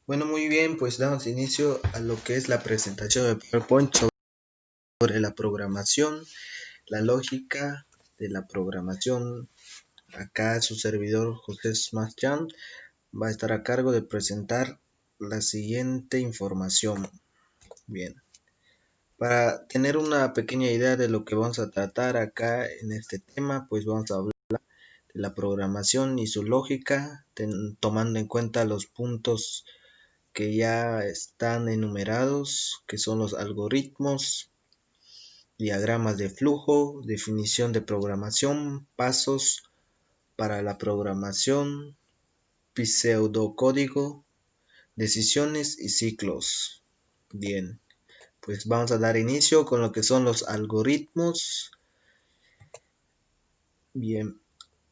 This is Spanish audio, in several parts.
Bueno, muy bien, pues damos inicio a lo que es la presentación de PowerPoint sobre la programación, la lógica de la programación. Acá su servidor José Sebastián va a estar a cargo de presentar la siguiente información. Bien, para tener una pequeña idea de lo que vamos a tratar acá en este tema, pues vamos a hablar de la programación y su lógica, tomando en cuenta los puntos que ya están enumerados, que son los algoritmos, diagramas de flujo, definición de programación, pasos para la programación, pseudocódigo, decisiones y ciclos. Bien, pues vamos a dar inicio con lo que son los algoritmos. Bien,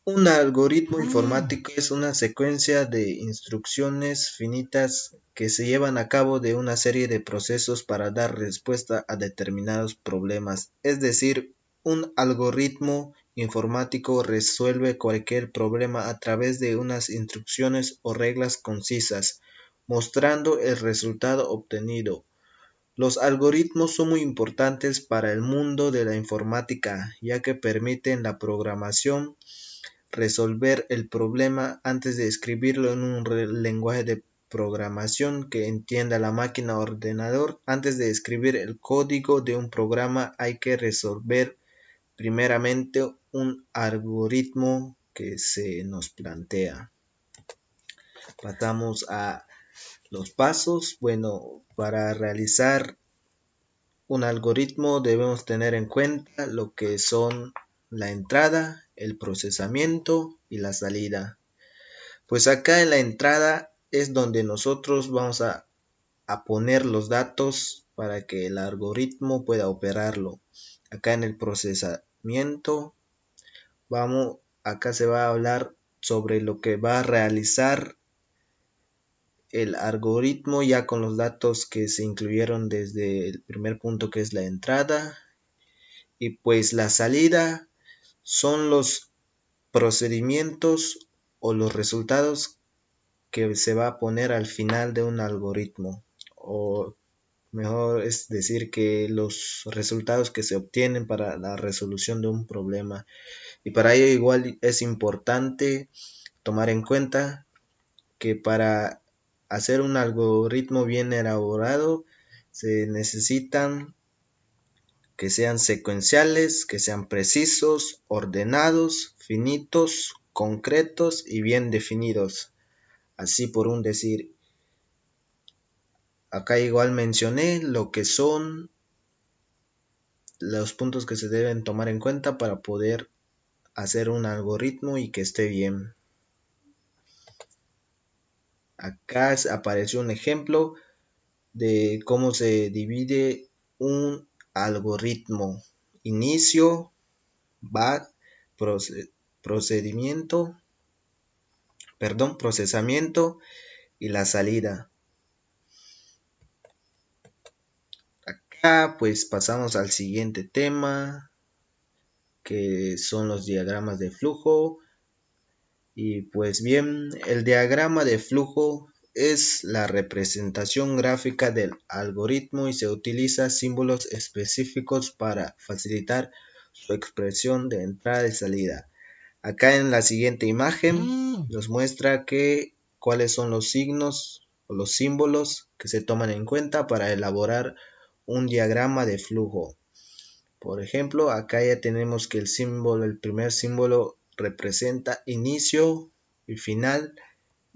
un algoritmo informático es una secuencia de instrucciones finitas que se llevan a cabo de una serie de procesos para dar respuesta a determinados problemas. Es decir, un algoritmo informático resuelve cualquier problema a través de unas instrucciones o reglas concisas, mostrando el resultado obtenido. Los algoritmos son muy importantes para el mundo de la informática, ya que permiten la programación resolver el problema antes de escribirlo en un lenguaje de programación que entienda la máquina o ordenador. Antes de escribir el código de un programa hay que resolver primeramente un algoritmo que se nos plantea. Pasamos a los pasos. Bueno, para realizar un algoritmo debemos tener en cuenta lo que son la entrada, el procesamiento y la salida. Pues acá en la entrada es donde nosotros vamos a poner los datos para que el algoritmo pueda operarlo. Acá en el procesamiento acá se va a hablar sobre lo que va a realizar el algoritmo ya con los datos que se incluyeron desde el primer punto, que es la entrada, y pues la salida son los procedimientos o los resultados que se va a poner al final de un algoritmo, o mejor es decir que los resultados que se obtienen para la resolución de un problema. Y para ello igual es importante tomar en cuenta que para hacer un algoritmo bien elaborado se necesitan que sean secuenciales, que sean precisos, ordenados, finitos, concretos y bien definidos. Así por un decir, acá igual mencioné lo que son los puntos que se deben tomar en cuenta para poder hacer un algoritmo y que esté bien. Acá apareció un ejemplo de cómo se divide un algoritmo. Inicio, procedimiento, procesamiento y la salida. Acá pues pasamos al siguiente tema, que son los diagramas de flujo. Y pues bien, el diagrama de flujo es la representación gráfica del algoritmo y se utiliza símbolos específicos para facilitar su expresión de entrada y salida. Acá en la siguiente imagen nos muestra cuáles son los signos o los símbolos que se toman en cuenta para elaborar un diagrama de flujo. Por ejemplo, acá ya tenemos que el primer símbolo representa inicio y final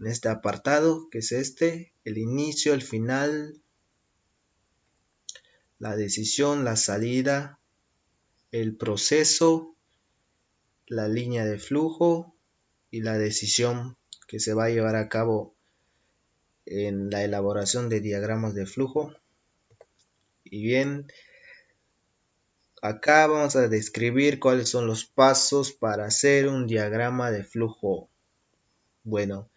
en este apartado, que es el inicio, el final, la decisión, la salida, el proceso, la línea de flujo y la decisión que se va a llevar a cabo en la elaboración de diagramas de flujo. Y bien, acá vamos a describir cuáles son los pasos para hacer un diagrama de flujo. Bueno,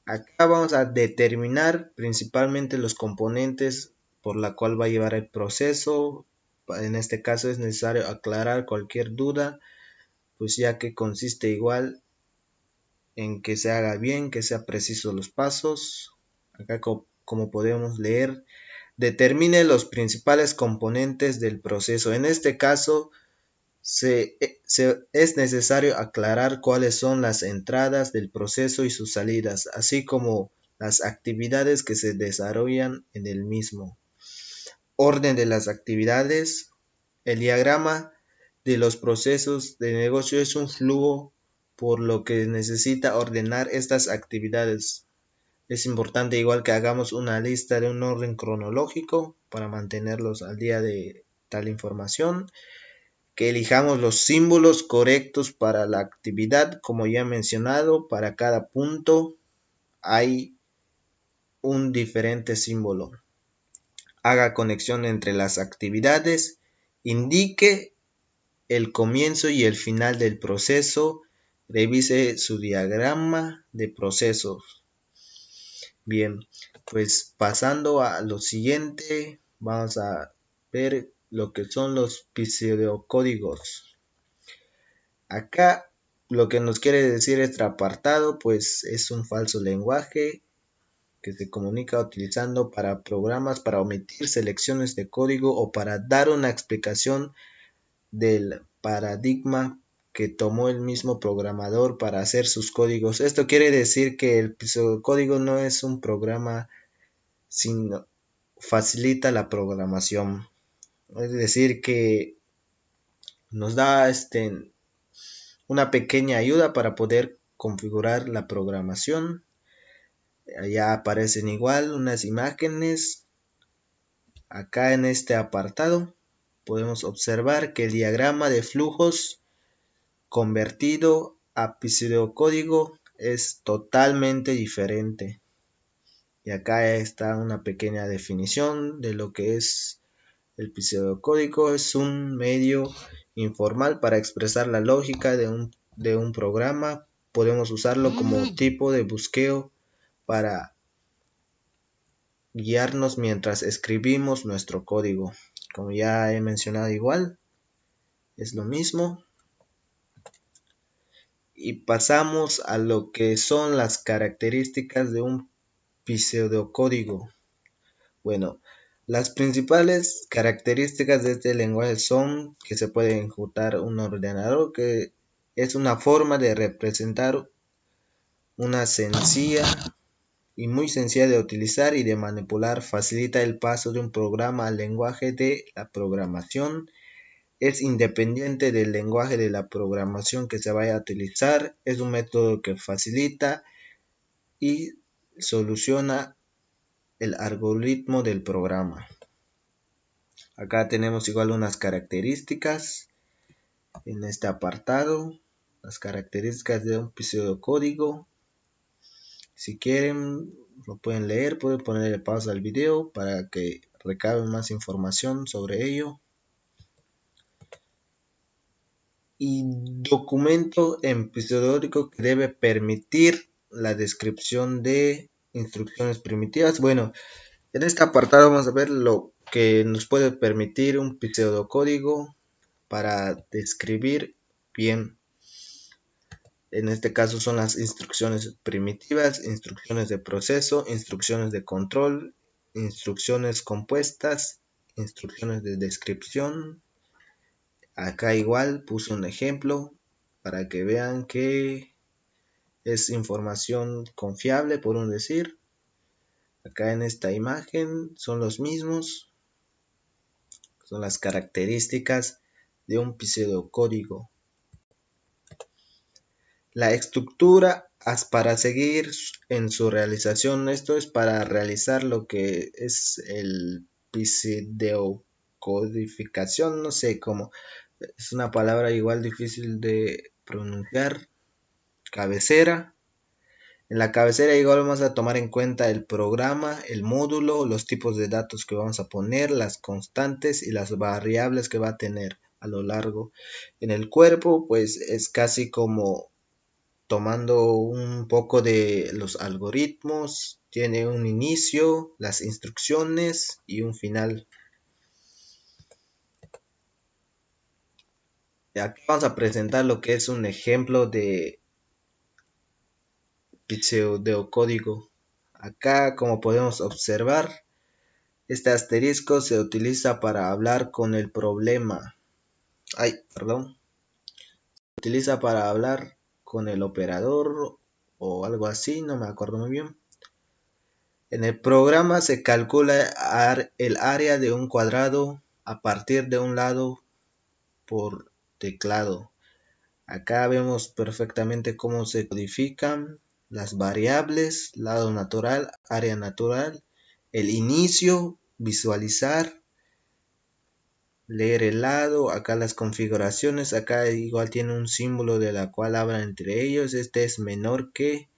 acá vamos a determinar principalmente los componentes por la cual va a llevar el proceso. En este caso es necesario aclarar cualquier duda, pues ya que consiste igual en que se haga bien, que sea preciso los pasos. Acá como podemos leer, determine los principales componentes del proceso. En este caso, es necesario aclarar cuáles son las entradas del proceso y sus salidas, así como las actividades que se desarrollan en el mismo. Orden de las actividades. El diagrama de los procesos de negocio es un flujo por lo que necesita ordenar estas actividades. Es importante igual que hagamos una lista de un orden cronológico para mantenerlos al día de tal información, que elijamos los símbolos correctos para la actividad, como ya he mencionado, para cada punto hay un diferente símbolo. Haga conexión entre las actividades, indique el comienzo y el final del proceso, revise su diagrama de procesos. Bien, pues pasando a lo siguiente, vamos a ver lo que son los pseudocódigos. Acá lo que nos quiere decir este apartado, pues es un falso lenguaje que se comunica utilizando para programas para omitir selecciones de código o para dar una explicación del paradigma que tomó el mismo programador para hacer sus códigos. Esto quiere decir que el pseudocódigo no es un programa, sino facilita la programación. Es decir, que nos da una pequeña ayuda para poder configurar la programación. Allá aparecen igual unas imágenes. Acá en este apartado podemos observar que el diagrama de flujos convertido a pseudocódigo es totalmente diferente. Y acá está una pequeña definición de lo que es el pseudocódigo. Es un medio informal para expresar la lógica de un programa. Podemos usarlo como tipo de búsqueda para guiarnos mientras escribimos nuestro código. Como ya he mencionado igual, es lo mismo. Y pasamos a lo que son las características de un pseudocódigo. Bueno, las principales características de este lenguaje son que se puede ejecutar un ordenador, que es una forma de representar una sencilla y muy sencilla de utilizar y de manipular, facilita el paso de un programa al lenguaje de la programación, es independiente del lenguaje de la programación que se vaya a utilizar, es un método que facilita y soluciona el algoritmo del programa. Acá tenemos igual unas características en este apartado, las características de un pseudocódigo. Si quieren lo pueden leer, pueden ponerle pausa al video para que recaben más información sobre ello. Y documento en pseudocódigo que debe permitir la descripción de instrucciones primitivas. Bueno, en este apartado vamos a ver lo que nos puede permitir un pseudocódigo para describir bien. En este caso son las instrucciones primitivas, instrucciones de proceso, instrucciones de control, instrucciones compuestas, instrucciones de descripción. Acá igual puse un ejemplo para que vean que es información confiable, por un decir. Acá en esta imagen son los mismos, son las características de un pseudocódigo. La estructura para seguir en su realización, esto es para realizar lo que es el pseudocodificación, no sé cómo, es una palabra igual difícil de pronunciar. Cabecera. En la cabecera igual vamos a tomar en cuenta el programa, el módulo, los tipos de datos que vamos a poner, las constantes y las variables que va a tener a lo largo. En el cuerpo pues es casi como tomando un poco de los algoritmos, tiene un inicio, las instrucciones y un final. Y aquí vamos a presentar lo que es un ejemplo de pseudocódigo. Acá, como podemos observar, este asterisco se utiliza para hablar con el problema. Se utiliza para hablar con el operador o algo así, no me acuerdo muy bien. En el programa se calcula el área de un cuadrado a partir de un lado por teclado. Acá vemos perfectamente cómo se codifican las variables, lado natural, área natural, el inicio, visualizar, leer el lado, acá las configuraciones, acá igual tiene un símbolo de la cual habla entre ellos, este es menor que,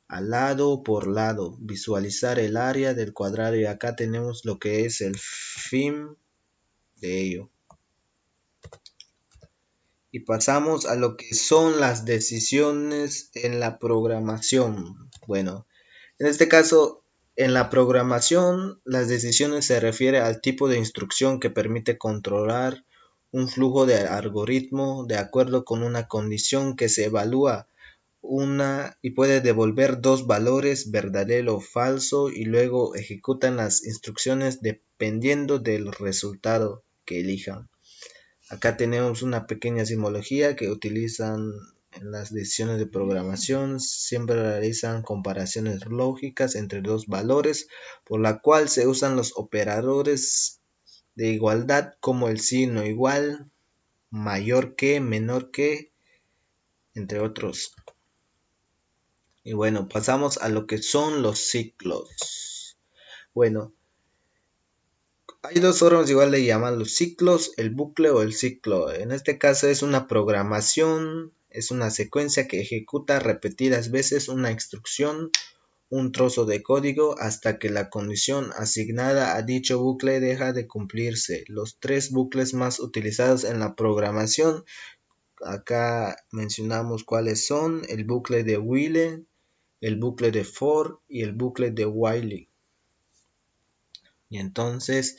al lado por lado, visualizar el área del cuadrado y acá tenemos lo que es el fin de ello. Y pasamos a lo que son las decisiones en la programación. Bueno, en este caso, en la programación, las decisiones se refiere al tipo de instrucción que permite controlar un flujo de algoritmo de acuerdo con una condición que se evalúa y puede devolver dos valores, verdadero o falso, y luego ejecutan las instrucciones dependiendo del resultado que elijan. Acá tenemos una pequeña simbología que utilizan en las decisiones de programación. Siempre realizan comparaciones lógicas entre dos valores, por la cual se usan los operadores de igualdad como el signo igual, mayor que, menor que, entre otros. Y bueno, pasamos a lo que son los ciclos. Bueno, hay dos formas igual de llamar los ciclos, el bucle o el ciclo. En este caso es una programación, es una secuencia que ejecuta repetidas veces una instrucción, un trozo de código, hasta que la condición asignada a dicho bucle deja de cumplirse. Los tres bucles más utilizados en la programación, acá mencionamos cuáles son: el bucle de while, el bucle de for y el bucle de while. Y entonces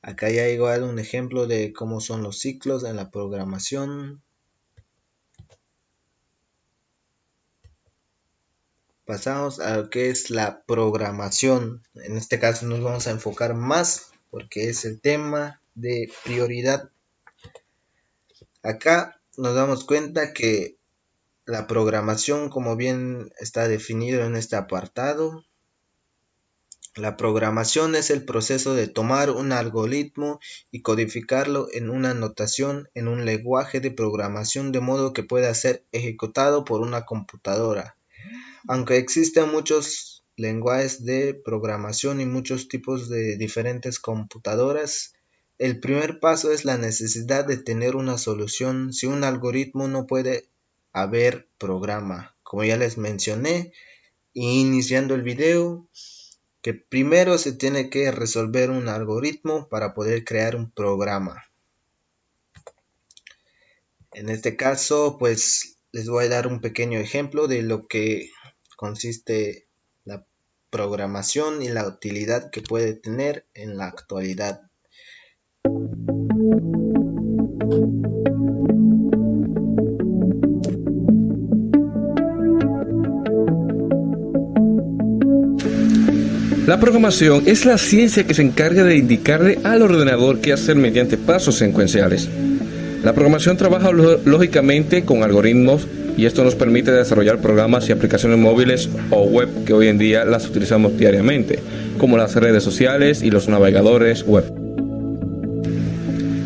acá ya igual un ejemplo de cómo son los ciclos en la programación. Pasamos a lo que es la programación. En este caso nos vamos a enfocar más porque es el tema de prioridad. Acá nos damos cuenta que la programación, como bien está definido en este apartado, la programación es el proceso de tomar un algoritmo y codificarlo en una notación en un lenguaje de programación de modo que pueda ser ejecutado por una computadora. Aunque existen muchos lenguajes de programación y muchos tipos de diferentes computadoras, el primer paso es la necesidad de tener una solución. Si un algoritmo no puede haber programa. Como ya les mencioné iniciando el video, que primero se tiene que resolver un algoritmo para poder crear un programa. En este caso, pues les voy a dar un pequeño ejemplo de lo que consiste la programación y la utilidad que puede tener en la actualidad. La programación es la ciencia que se encarga de indicarle al ordenador qué hacer mediante pasos secuenciales. La programación trabaja lógicamente con algoritmos y esto nos permite desarrollar programas y aplicaciones móviles o web que hoy en día las utilizamos diariamente, como las redes sociales y los navegadores web.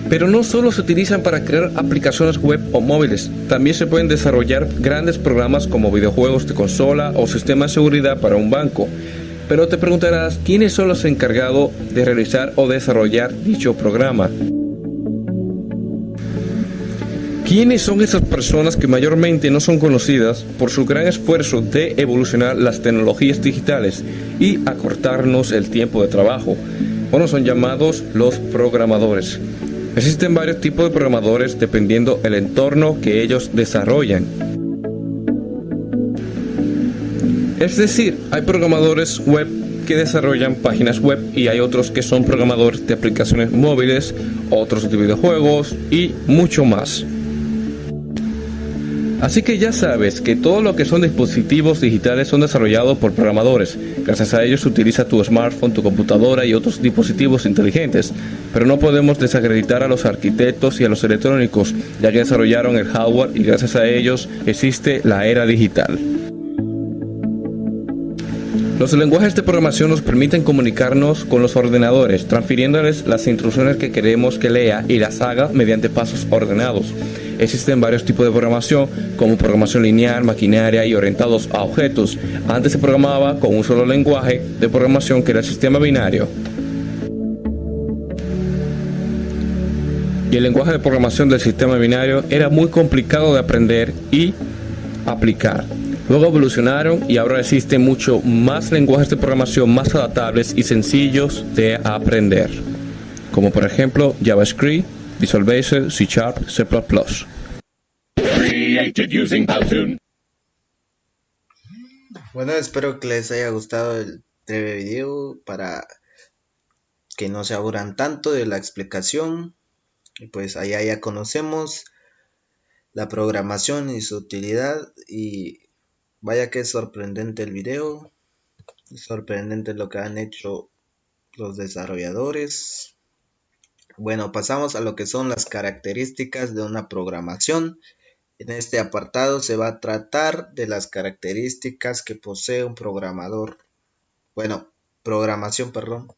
Pero no solo se utilizan para crear aplicaciones web o móviles, también se pueden desarrollar grandes programas como videojuegos de consola o sistemas de seguridad para un banco. Pero te preguntarás, ¿quiénes son los encargados de realizar o desarrollar dicho programa? ¿Quiénes son esas personas que mayormente no son conocidas por su gran esfuerzo de evolucionar las tecnologías digitales y acortarnos el tiempo de trabajo? Bueno, son llamados los programadores. Existen varios tipos de programadores dependiendo del entorno que ellos desarrollan. Es decir, hay programadores web que desarrollan páginas web y hay otros que son programadores de aplicaciones móviles, otros de videojuegos y mucho más. Así que ya sabes que todo lo que son dispositivos digitales son desarrollados por programadores. Gracias a ellos utiliza tu smartphone, tu computadora y otros dispositivos inteligentes. Pero no podemos desacreditar a los arquitectos y a los electrónicos, ya que desarrollaron el hardware y gracias a ellos existe la era digital. Los lenguajes de programación nos permiten comunicarnos con los ordenadores, transfiriéndoles las instrucciones que queremos que lea y las haga mediante pasos ordenados. Existen varios tipos de programación, como programación lineal, maquinaria y orientados a objetos. Antes se programaba con un solo lenguaje de programación que era el sistema binario. Y el lenguaje de programación del sistema binario era muy complicado de aprender y aplicar. Luego evolucionaron y ahora existen mucho más lenguajes de programación más adaptables y sencillos de aprender, como por ejemplo JavaScript, Visual Basic, C#, C++. Bueno, espero que les haya gustado el breve video para que no se aburran tanto de la explicación. Y pues allá ya conocemos la programación y su utilidad, y vaya que es sorprendente el video, es sorprendente lo que han hecho los desarrolladores. Bueno, pasamos a lo que son las características de una programación. En este apartado se va a tratar de las características que posee un programador. Programación, perdón.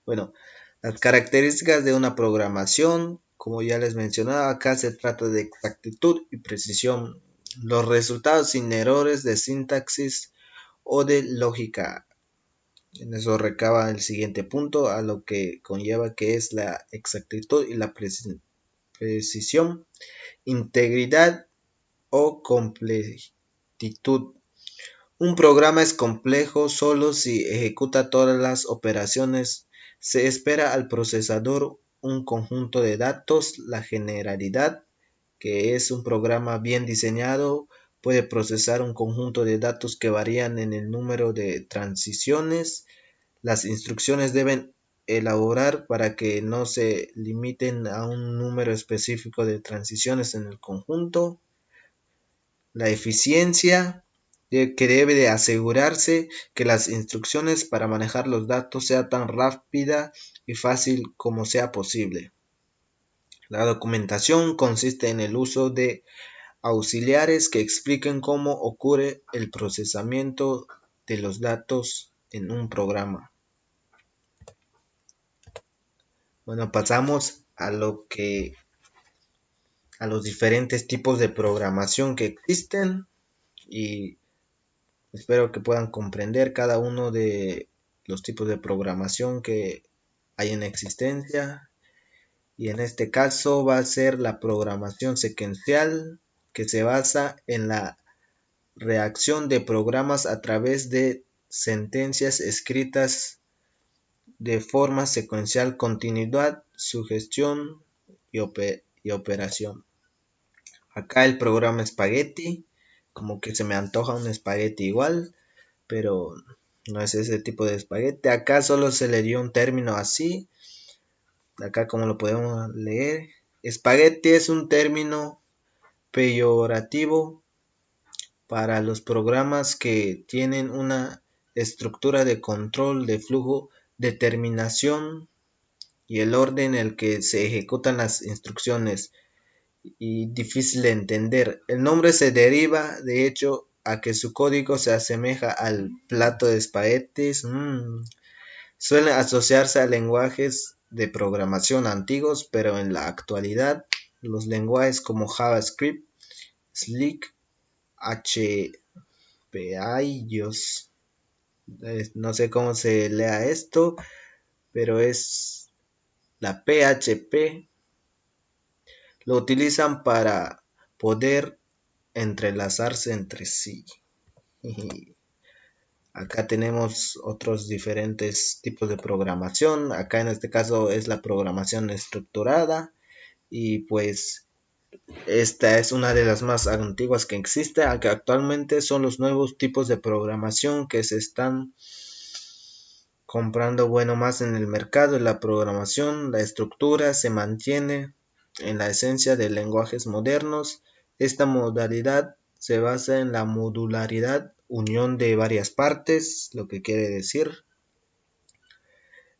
Bueno, las características de una programación, como ya les mencionaba, acá se trata de exactitud y precisión, los resultados sin errores de sintaxis o de lógica. En eso recaba el siguiente punto, a lo que conlleva que es la exactitud y la precisión, integridad o completitud. Un programa es complejo solo si ejecuta todas las operaciones. Se espera al procesador un conjunto de datos. La generalidad, que es un programa bien diseñado, puede procesar un conjunto de datos que varían en el número de transiciones. Las instrucciones deben elaborar para que no se limiten a un número específico de transiciones en el conjunto. La eficiencia, que debe de asegurarse que las instrucciones para manejar los datos sea tan rápida y fácil como sea posible. La documentación consiste en el uso de auxiliares que expliquen cómo ocurre el procesamiento de los datos en un programa. Bueno, pasamos a los diferentes tipos de programación que existen, y espero que puedan comprender cada uno de los tipos de programación que hay en existencia. Y en este caso va a ser la programación secuencial, que se basa en la reacción de programas a través de sentencias escritas de forma secuencial, continuidad, sugestión y operación. Acá el programa espagueti, como que se me antoja un espagueti igual, pero no es ese tipo de espagueti. Acá solo se le dio un término así. Acá como lo podemos leer, espagueti es un término peyorativo para los programas que tienen una estructura de control de flujo, determinación y el orden en el que se ejecutan las instrucciones, y difícil de entender. El nombre se deriva, de hecho, a que su código se asemeja al plato de espaguetis. Suelen asociarse a lenguajes de programación antiguos, pero en la actualidad los lenguajes como JavaScript, Slick, HPIOS, no sé cómo se lea esto, pero es la PHP, lo utilizan para poder entrelazarse entre sí. Acá tenemos otros diferentes tipos de programación. Acá en este caso es la programación estructurada, y pues esta es una de las más antiguas que existe, aunque actualmente son los nuevos tipos de programación que se están comprando más en el mercado. La programación, la estructura se mantiene en la esencia de lenguajes modernos, Esta modalidad se basa en la modularidad, unión de varias partes, lo que quiere decir,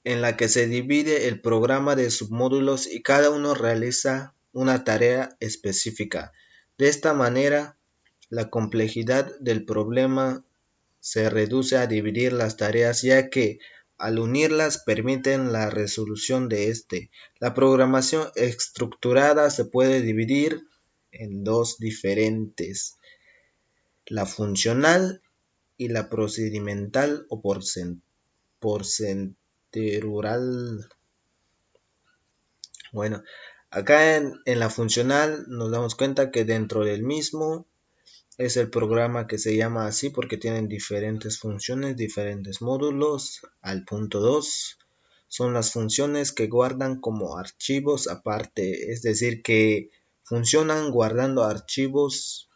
en la que se divide el programa de submódulos y cada uno realiza una tarea específica. De esta manera, la complejidad del problema se reduce a dividir las tareas, ya que al unirlas permiten la resolución de este. La programación estructurada se puede dividir en dos diferentes: la funcional y la procedimental o procedural. Bueno, acá en la funcional nos damos cuenta que dentro del mismo es el programa que se llama así porque tienen diferentes funciones, diferentes módulos. Al punto 2 son las funciones que guardan como archivos aparte, es decir, que funcionan guardando archivos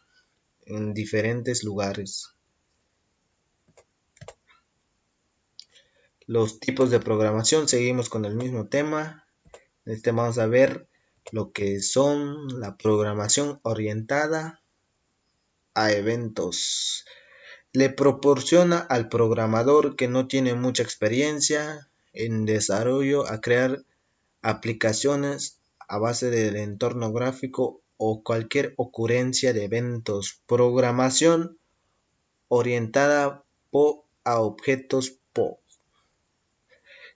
en diferentes lugares. Los tipos de programación, seguimos con el mismo tema. En este vamos a ver lo que son la programación orientada a eventos. Le proporciona al programador que no tiene mucha experiencia en desarrollo a crear aplicaciones a base del entorno gráfico o cualquier ocurrencia de eventos. Programación orientada a objetos.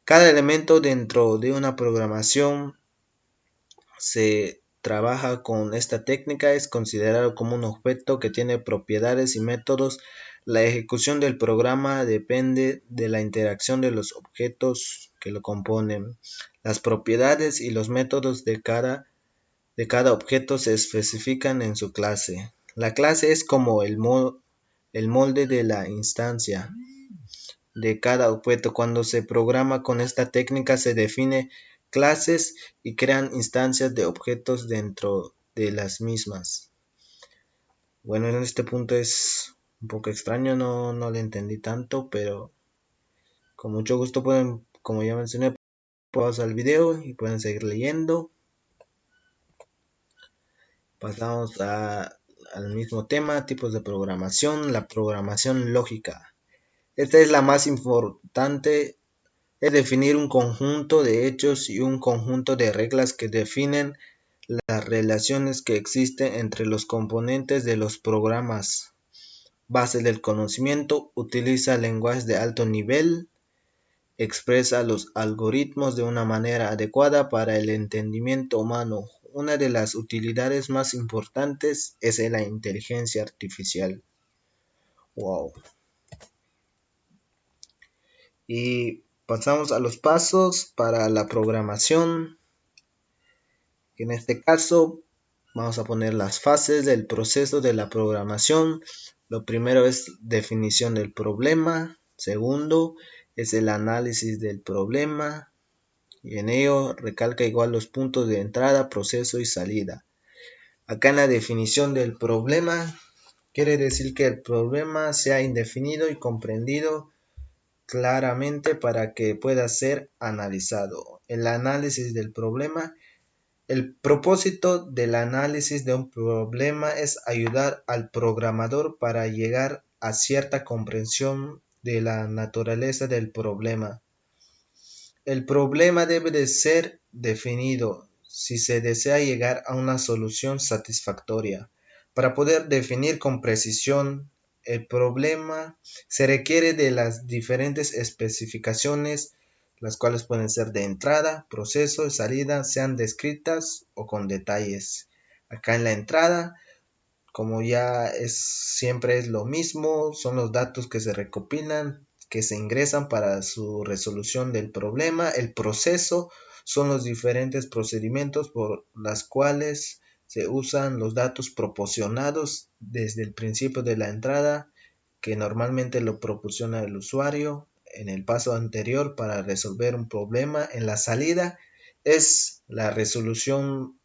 Cada elemento dentro de una programación se trabaja con esta técnica es considerado como un objeto que tiene propiedades y métodos. La ejecución del programa depende de la interacción de los objetos que lo componen. Las propiedades y los métodos de cada objeto se especifican en su clase. La clase es como el molde de la instancia de cada objeto. Cuando se programa con esta técnica se define clases y crean instancias de objetos dentro de las mismas. Bueno, en este punto es un poco extraño, no lo entendí tanto, pero con mucho gusto pueden, como ya mencioné, pausar el video y pueden seguir leyendo. Pasamos al mismo tema, tipos de programación, la programación lógica. Esta es la más importante, es definir un conjunto de hechos y un conjunto de reglas que definen las relaciones que existen entre los componentes de los programas. Base del conocimiento, utiliza lenguajes de alto nivel, expresa los algoritmos de una manera adecuada para el entendimiento humano. Una de las utilidades más importantes es la inteligencia artificial. Wow. Y pasamos a los pasos para la programación. En este caso vamos a poner las fases del proceso de la programación. Lo primero es definición del problema. Segundo es el análisis del problema. Y en ello recalca igual los puntos de entrada, proceso y salida. Acá en la definición del problema quiere decir que el problema sea indefinido y comprendido claramente para que pueda ser analizado. El análisis del problema. El propósito del análisis de un problema es ayudar al programador para llegar a cierta comprensión de la naturaleza del problema. El problema debe de ser definido si se desea llegar a una solución satisfactoria. Para poder definir con precisión el problema se requiere de las diferentes especificaciones, las cuales pueden ser de entrada, proceso y salida, sean descritas o con detalles. Acá en la entrada, como ya siempre es lo mismo, son los datos que se recopilan, que se ingresan para su resolución del problema. El proceso son los diferentes procedimientos por los cuales se usan los datos proporcionados desde el principio de la entrada, que normalmente lo proporciona el usuario en el paso anterior para resolver un problema. En la salida es la resolución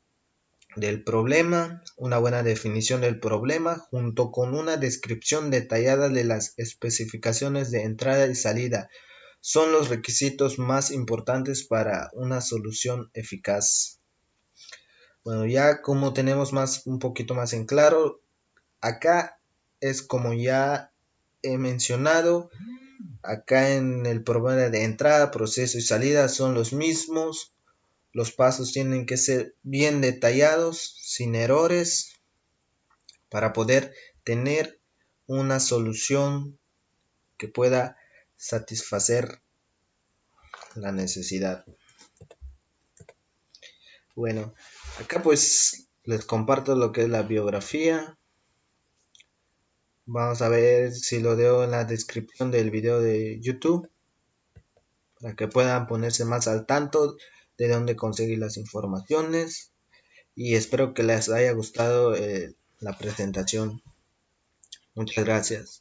del problema, una buena definición del problema junto con una descripción detallada de las especificaciones de entrada y salida son los requisitos más importantes para una solución eficaz. Bueno, ya como tenemos un poquito más en claro, acá es como ya he mencionado, acá en el problema de entrada, proceso y salida son los mismos. Los pasos tienen que ser bien detallados, sin errores, para poder tener una solución que pueda satisfacer la necesidad. Bueno, acá pues les comparto lo que es la biografía. Vamos a ver si lo dejo en la descripción del video de YouTube para que puedan ponerse más al tanto de dónde conseguir las informaciones. Y espero que les haya gustado la presentación. Muchas gracias.